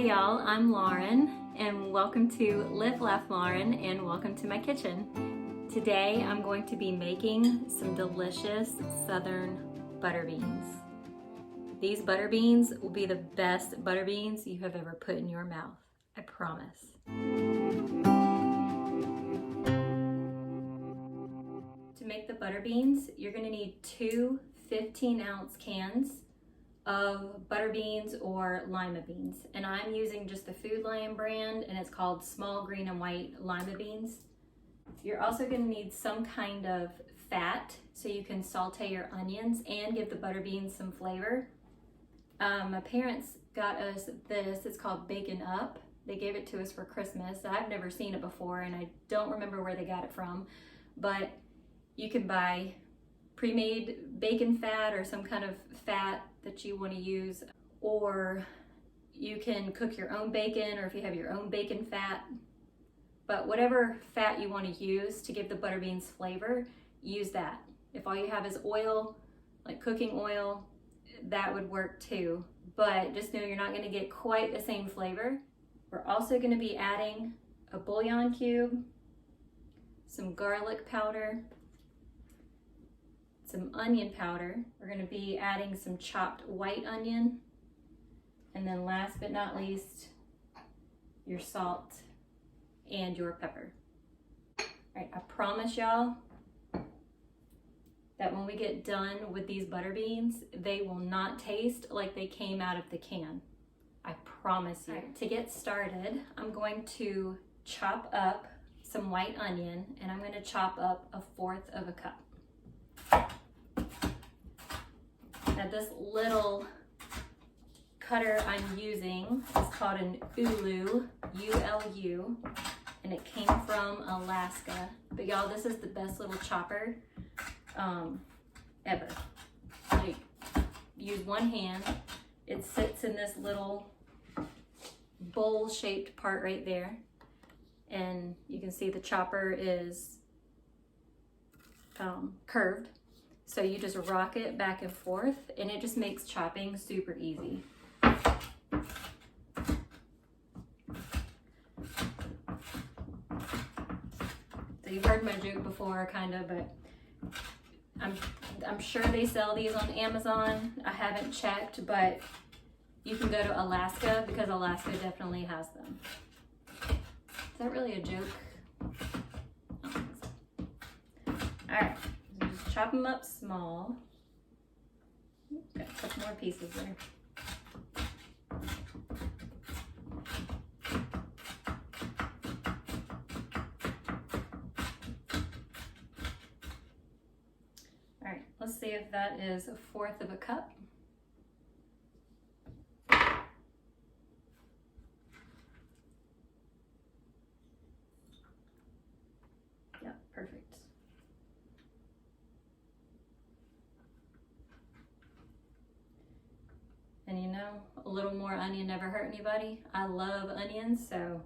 Hey y'all, I'm Lauren and welcome to Live Laugh Lauren and welcome to my kitchen. Today I'm going to be making some delicious southern butter beans. These butter beans will be the best butter beans you have ever put in your mouth, I promise. To make the butter beans, you're going to need two 15-ounce cans of butter beans or lima beans, and I'm using just the Food Lion brand, and it's called small green and white lima beans. You're also going to need some kind of fat so you can saute your onions and give the butter beans some flavor. My parents got us this. It's called Bacon Up. They gave it to us for Christmas. I've never seen it before and I don't remember where they got it from, but you can buy pre-made bacon fat or some kind of fat that you want to use, or you can cook your own bacon, or if you have your own bacon fat. But whatever fat you want to use to give the butter beans flavor, use that. If all you have is oil, like cooking oil, that would work too. But just know you're not going to get quite the same flavor. We're also going to be adding a bouillon cube, some garlic powder, some onion powder. We're going to be adding some chopped white onion, and then last but not least, your salt and your pepper. All right, I promise y'all that when we get done with these butter beans, they will not taste like they came out of the can. I promise you. Right, to get started, I'm going to chop up some white onion, and I'm going to chop up 1/4 of a cup. Now this little cutter I'm using is called an Ulu, U-L-U, and it came from Alaska. But y'all, this is the best little chopper ever. Like, use one hand. It sits in this little bowl-shaped part right there, and you can see the chopper is curved. So you just rock it back and forth, and it just makes chopping super easy. So you've heard my joke before, kind of, but I'm sure they sell these on Amazon. I haven't checked, but you can go to Alaska because Alaska definitely has them. Is that really a joke? I don't think so. All right. Just chop them up small. Got a couple more pieces there. All right, let's see if that is 1/4 of a cup. Yeah, perfect. And you know, a little more onion never hurt anybody. I love onions, so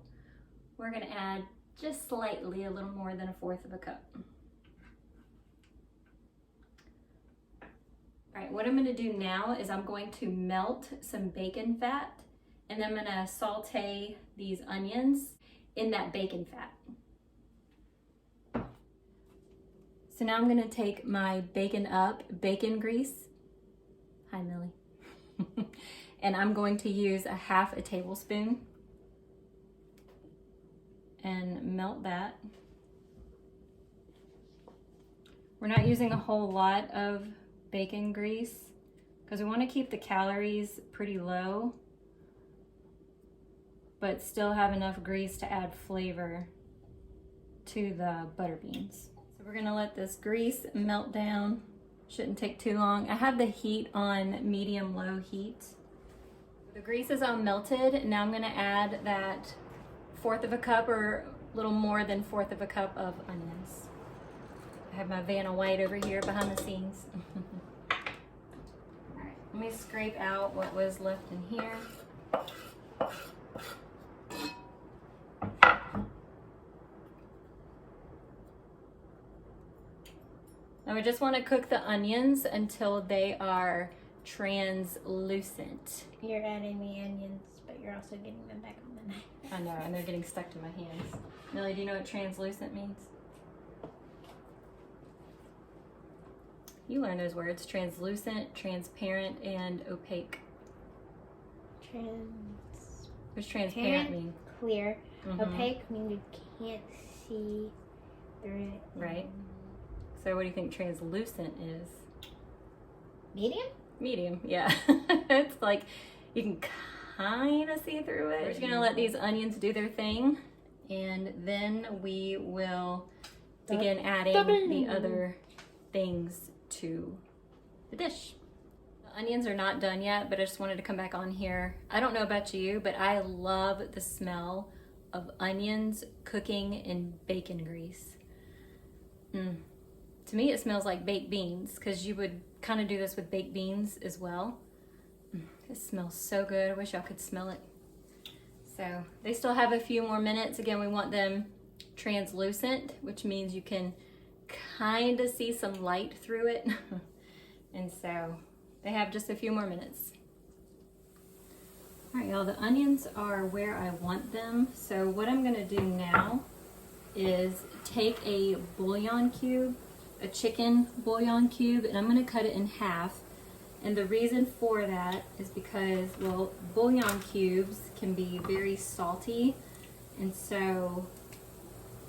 we're gonna add just slightly a little more than 1/4 of a cup. All right, what I'm gonna do now is I'm going to melt some bacon fat, and then I'm gonna saute these onions in that bacon fat. So now I'm gonna take my Bacon Up bacon grease. Hi, Millie. And I'm going to use 1/2 tablespoon and melt that. We're not using a whole lot of bacon grease because we want to keep the calories pretty low, but still have enough grease to add flavor to the butter beans. So we're gonna let this grease melt down. Shouldn't take too long. I have the heat on medium-low heat. The grease is all melted. Now I'm gonna add that 1/4 of a cup or a little more than 1/4 of a cup of onions. I have my Vanna White over here behind the scenes. All right, let me scrape out what was left in here. Now we just want to cook the onions until they are translucent. You're adding the onions, but you're you're also getting them back on the knife. I know, and they're getting stuck to my hands. Millie, do you know what translucent means? You learn those words: translucent, transparent, and opaque. What's transparent mean? Clear. Opaque means you can't see through it. Right. So what do you think translucent is? Medium? Medium, yeah. It's like you can kind of see through it. We're just gonna let these onions do their thing, and then we will begin adding the other things to the dish. The onions are not done yet, but I just wanted to come back on here. I don't know about you, but I love the smell of onions cooking in bacon grease. To me, it smells like baked beans, because you would kind of do this with baked beans as well. It smells so good. I wish y'all could smell it. So they still have a few more minutes. Again, we want them translucent, which means you can kind of see some light through it. And so they have just a few more minutes. All right, y'all, the onions are where I want them. So what I'm gonna do now is take a bouillon cube, a chicken bouillon cube, and I'm gonna cut it in half. And the reason for that is because, well, bouillon cubes can be very salty, and so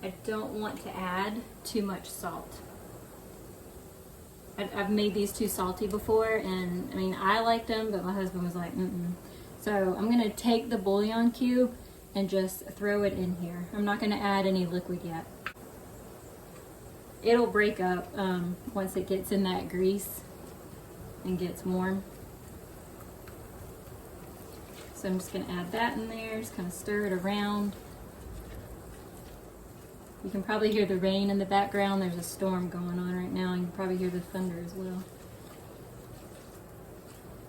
I don't want to add too much salt. I've made these too salty before, and I mean, I liked them, but my husband was like, So I'm gonna take the bouillon cube and just throw it in here. I'm not gonna add any liquid yet. It'll break up once it gets in that grease and gets warm. So I'm just gonna add that in there, just kind of stir it around. You can probably hear the rain in the background. There's a storm going on right now, and you can probably hear the thunder as well.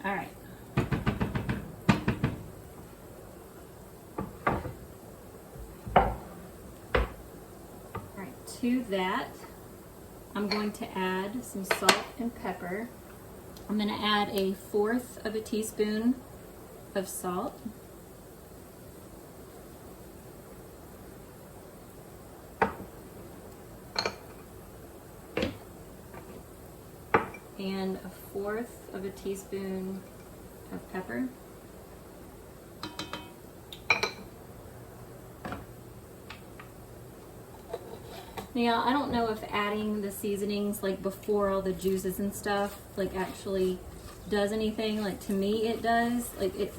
All right. All right, to that, I'm going to add some salt and pepper. I'm going to add 1/4 of a teaspoon of salt. And 1/4 of a teaspoon of pepper. Now, I don't know if adding the seasonings like before all the juices and stuff like actually does anything. Like, to me it does. Like, it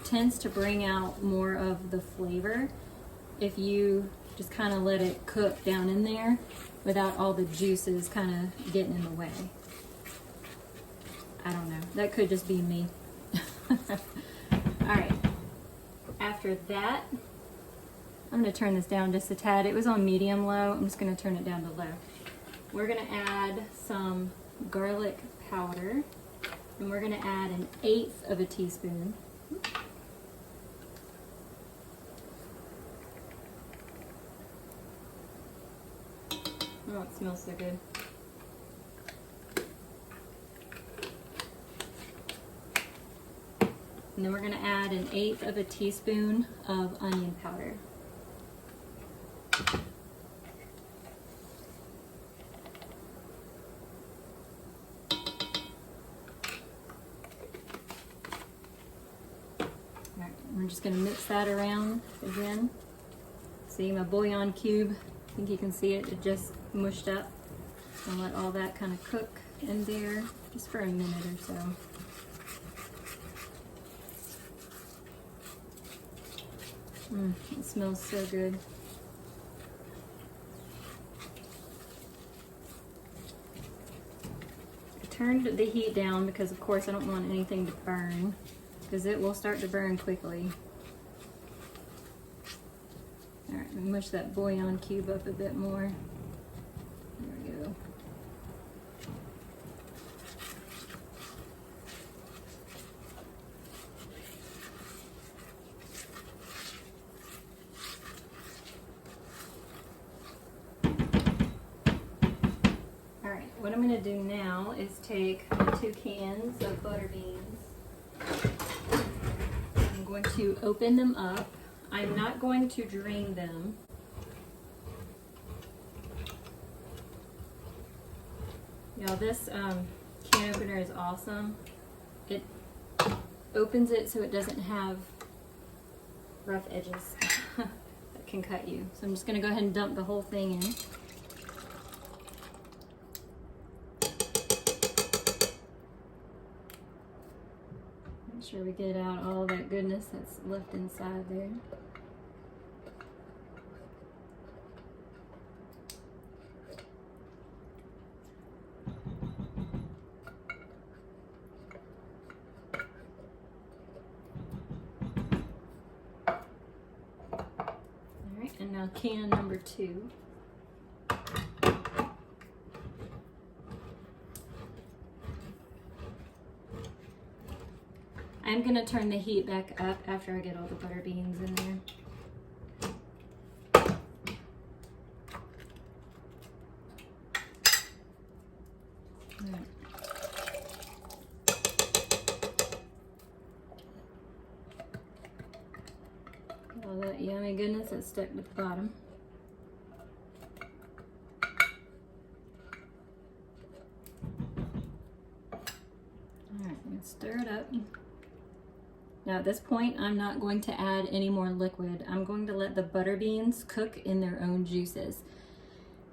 tends to bring out more of the flavor if you just kind of let it cook down in there without all the juices kind of getting in the way. I don't know. That could just be me. Alright. After that, I'm going to turn this down just a tad. It was on medium low. I'm just going to turn it down to low. We're going to add some garlic powder. And we're going to add 1/8 of a teaspoon. Oh, it smells so good. And then we're going to add 1/8 of a teaspoon of onion powder. Alright, we're just going to mix that around again. See my bouillon cube? I think you can see it. It just mushed up. And let all that kind of cook in there just for a minute or so. It smells so good. I turned the heat down because, of course, I don't want anything to burn, because it will start to burn quickly. Alright, let me mush that bouillon cube up a bit more. There we go. What I'm going to do now is take my 2 cans of butter beans and I'm going to open them up. I'm not going to drain them. Y'all, this can opener is awesome. It opens it so it doesn't have rough edges that can cut you. So I'm just gonna go ahead and dump the whole thing in. Make sure we get out all that goodness that's left inside there. And now can number 2. I'm going to turn the heat back up after I get all the butter beans in there. All right. All that yummy goodness that's stuck with the bottom. Alright, I'm going to stir it up. Now at this point, I'm not going to add any more liquid. I'm going to let the butter beans cook in their own juices.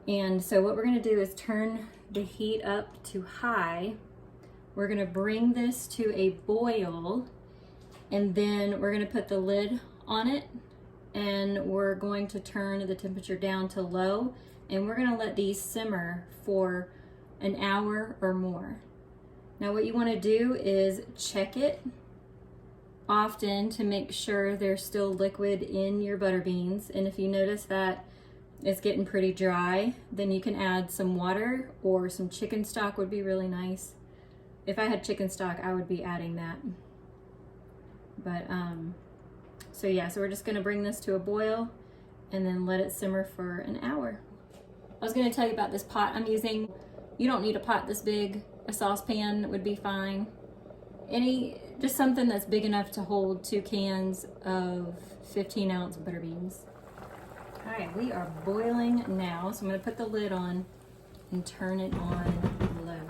And so what we're going to do is turn the heat up to high. We're going to bring this to a boil, and then we're going to put the lid on it, and we're going to turn the temperature down to low, and we're going to let these simmer for an hour or more. Now what you want to do is check it often to make sure there's still liquid in your butter beans, and if you notice that it's getting pretty dry, then you can add some water, or some chicken stock would be really nice. If I had chicken stock, I would be adding that. But so yeah, so we're just gonna bring this to a boil and then let it simmer for an hour. I was gonna tell you about this pot I'm using. You don't need a pot this big. A saucepan would be fine. Just something that's big enough to hold 2 cans of 15-ounce butter beans. All right, we are boiling now, so I'm gonna put the lid on and turn it on low.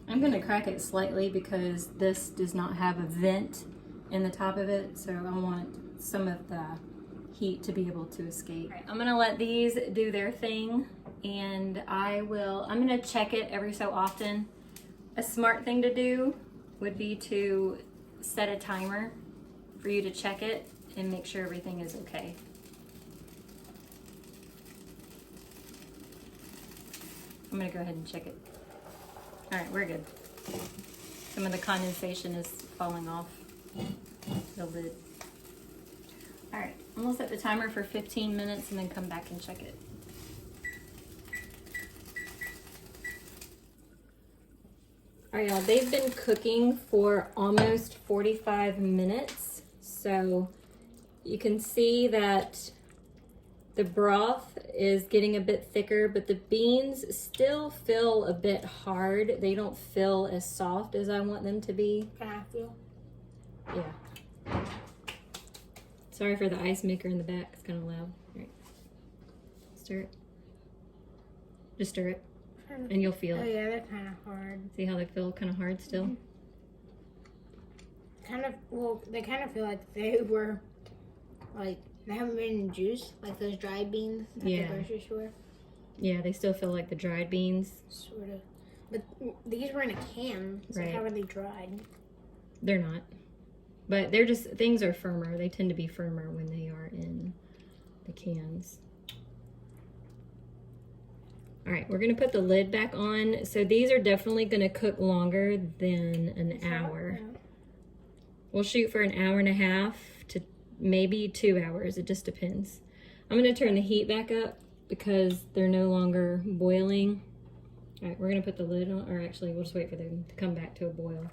I'm gonna crack it slightly because this does not have a vent in the top of it, so I want some of the heat to be able to escape. Right, I'm gonna let these do their thing, and I'm gonna check it every so often. A smart thing to do would be to set a timer for you to check it and make sure everything is okay. I'm gonna go ahead and check it. All right, we're good. Some of the condensation is falling off the lid. All right, I'm gonna set the timer for 15 minutes and then come back and check it. All right, y'all, they've been cooking for almost 45 minutes. So you can see that the broth is getting a bit thicker, but the beans still feel a bit hard. They don't feel as soft as I want them to be. Can I feel? Yeah. Sorry for the ice maker in the back. It's kind of loud. All right. Stir it. Just stir it, and you'll feel Oh it. yeah, they're kind of hard. See how they feel kind of hard still? They kind of feel like they were, like, they haven't been in juice, like those dried beans at the grocery store. Yeah, they still feel like the dried beans. Sort of. But these were in a can, so Right. how are they dried? They're not. But they're just, things are firmer. They tend to be firmer when they are in the cans. All right, we're gonna put the lid back on. So these are definitely gonna cook longer than an hour. We'll shoot for an hour and a half to maybe 2 hours. It just depends. I'm gonna turn the heat back up because they're no longer boiling. All right, we're gonna put the lid on, or actually we'll just wait for them to come back to a boil.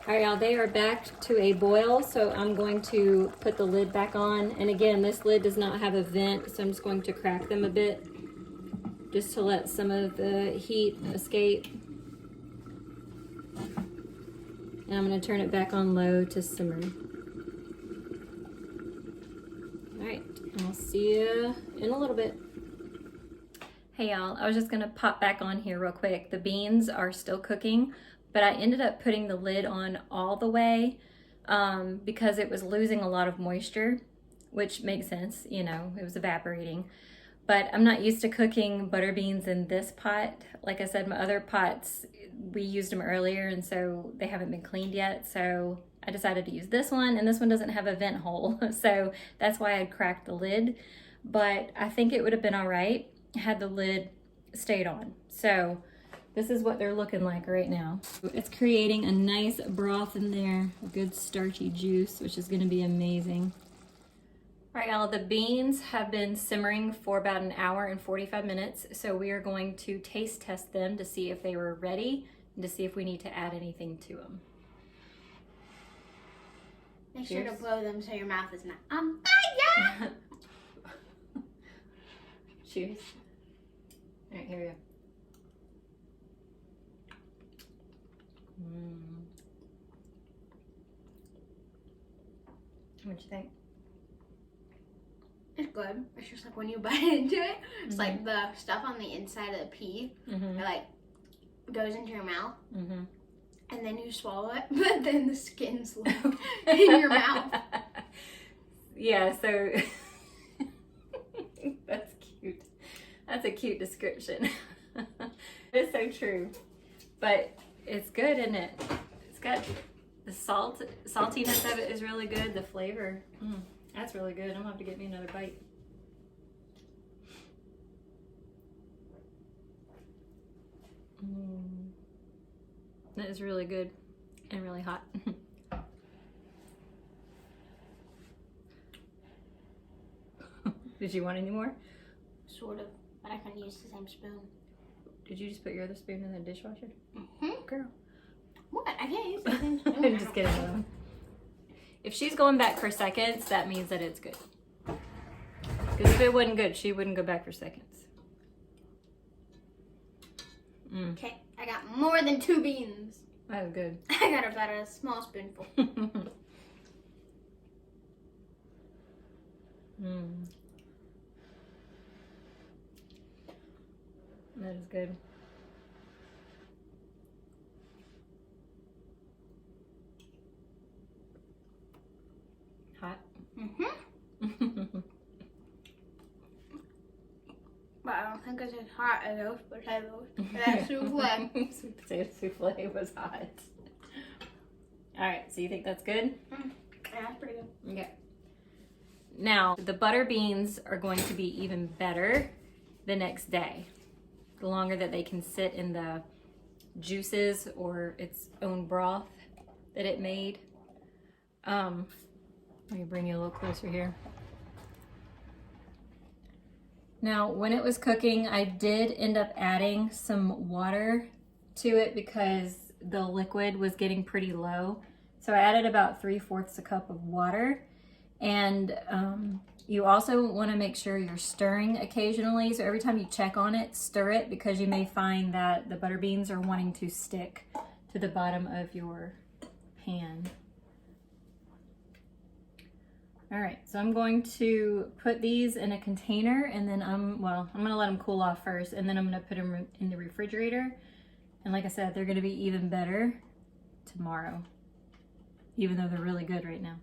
All right, y'all, they are back to a boil, so I'm going to put the lid back on. And again, this lid does not have a vent, so I'm just going to crack them a bit just to let some of the heat escape. And I'm gonna turn it back on low to simmer. All right, I'll see you in a little bit. Hey y'all, I was just gonna pop back on here real quick. The beans are still cooking, but I ended up putting the lid on all the way because it was losing a lot of moisture, which makes sense, you know, it was evaporating. But I'm not used to cooking butter beans in this pot. Like I said, my other pots, we used them earlier and so they haven't been cleaned yet. So I decided to use this one, and this one doesn't have a vent hole. So that's why I cracked the lid. But I think it would have been all right had the lid stayed on. So this is what they're looking like right now. It's creating a nice broth in there, a good starchy juice, which is gonna be amazing. All right, y'all, the beans have been simmering for about an hour and 45 minutes. So we are going to taste test them to see if they were ready and to see if we need to add anything to them. Make sure to blow them so your mouth is not on fire. Cheers. All right, here we go. What'd you think? It's good. It's just like when you bite into it, it's like the stuff on the inside of the pea, it like goes into your mouth, and then you swallow it, but then the skin's like in your mouth. Yeah, so that's cute. That's a cute description. It's so true, but it's good, isn't it? It's got the saltiness of it is really good. The flavor. That's really good. I'm gonna have to get me another bite. That is really good and really hot. Did you want any more? Sort of, but I couldn't use the same spoon. Did you just put your other spoon in the dishwasher? Girl. What? I can't use the same spoon. I'm just kidding. If she's going back for seconds, that means that it's good. Because if it wasn't good, she wouldn't go back for seconds. Okay, I got more than 2 beans. That was good. I got about a small spoonful. That is good. Hot. Mm-hmm. But I don't think it's as hot as those potatoes. That souffle. Sweet potato souffle was hot. Alright, so you think that's good? Yeah, that's pretty good. Okay. Now, the butter beans are going to be even better the next day. The longer that they can sit in the juices or its own broth that it made. Let me bring you a little closer here. Now, when it was cooking, I did end up adding some water to it because the liquid was getting pretty low. So I added about 3/4 cup of water. And you also want to make sure you're stirring occasionally. So every time you check on it, stir it, because you may find that the butter beans are wanting to stick to the bottom of your pan. All right, so I'm going to put these in a container, and then I'm gonna let them cool off first, and then I'm gonna put them in the refrigerator. And like I said, they're gonna be even better tomorrow, even though they're really good right now.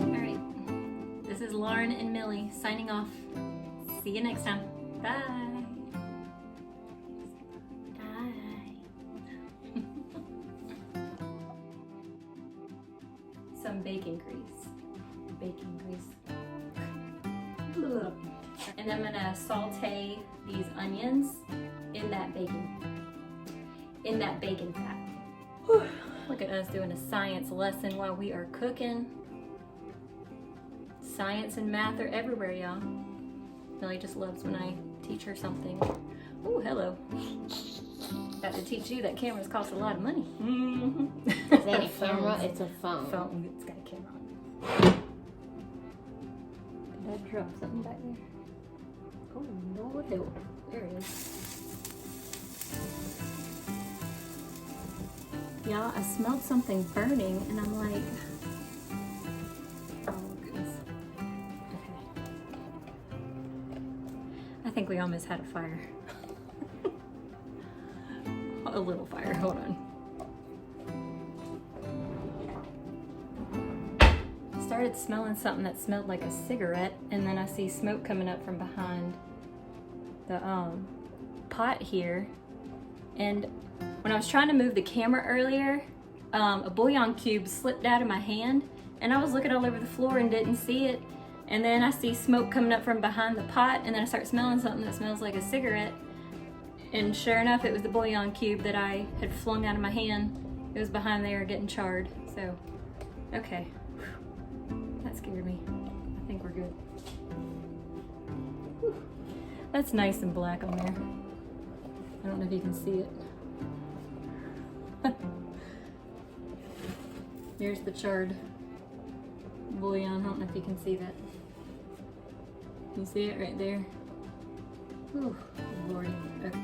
All right, this is Lauren and Millie signing off. See you next time. Bye. Some bacon grease. And I'm gonna saute these onions in that bacon fat. Whew. Look at us doing a science lesson while we are cooking. Science and math are everywhere, y'all. Millie just loves when I teach her something. Oh, hello. Got to teach you that cameras cost a lot of money. Is that a camera? It's a phone. Phone. It's got a camera on it. Did I drop something back there? Oh, Lord help. There it is. Y'all, I smelled something burning and I'm like, oh goodness. Okay. I think we almost had a fire. A little fire, hold on. Started smelling something that smelled like a cigarette, and then I see smoke coming up from behind the pot here. And when I was trying to move the camera earlier, a bouillon cube slipped out of my hand, and I was looking all over the floor and didn't see it. And then I see smoke coming up from behind the pot, and then I start smelling something that smells like a cigarette. And sure enough, it was the bouillon cube that I had flung out of my hand. It was behind there getting charred. So, okay. That scared me. I think we're good. Whew. That's nice and black on there. I don't know if you can see it. Here's the charred bouillon. I don't know if you can see that. You see it right there? Whew, Lordy. Okay.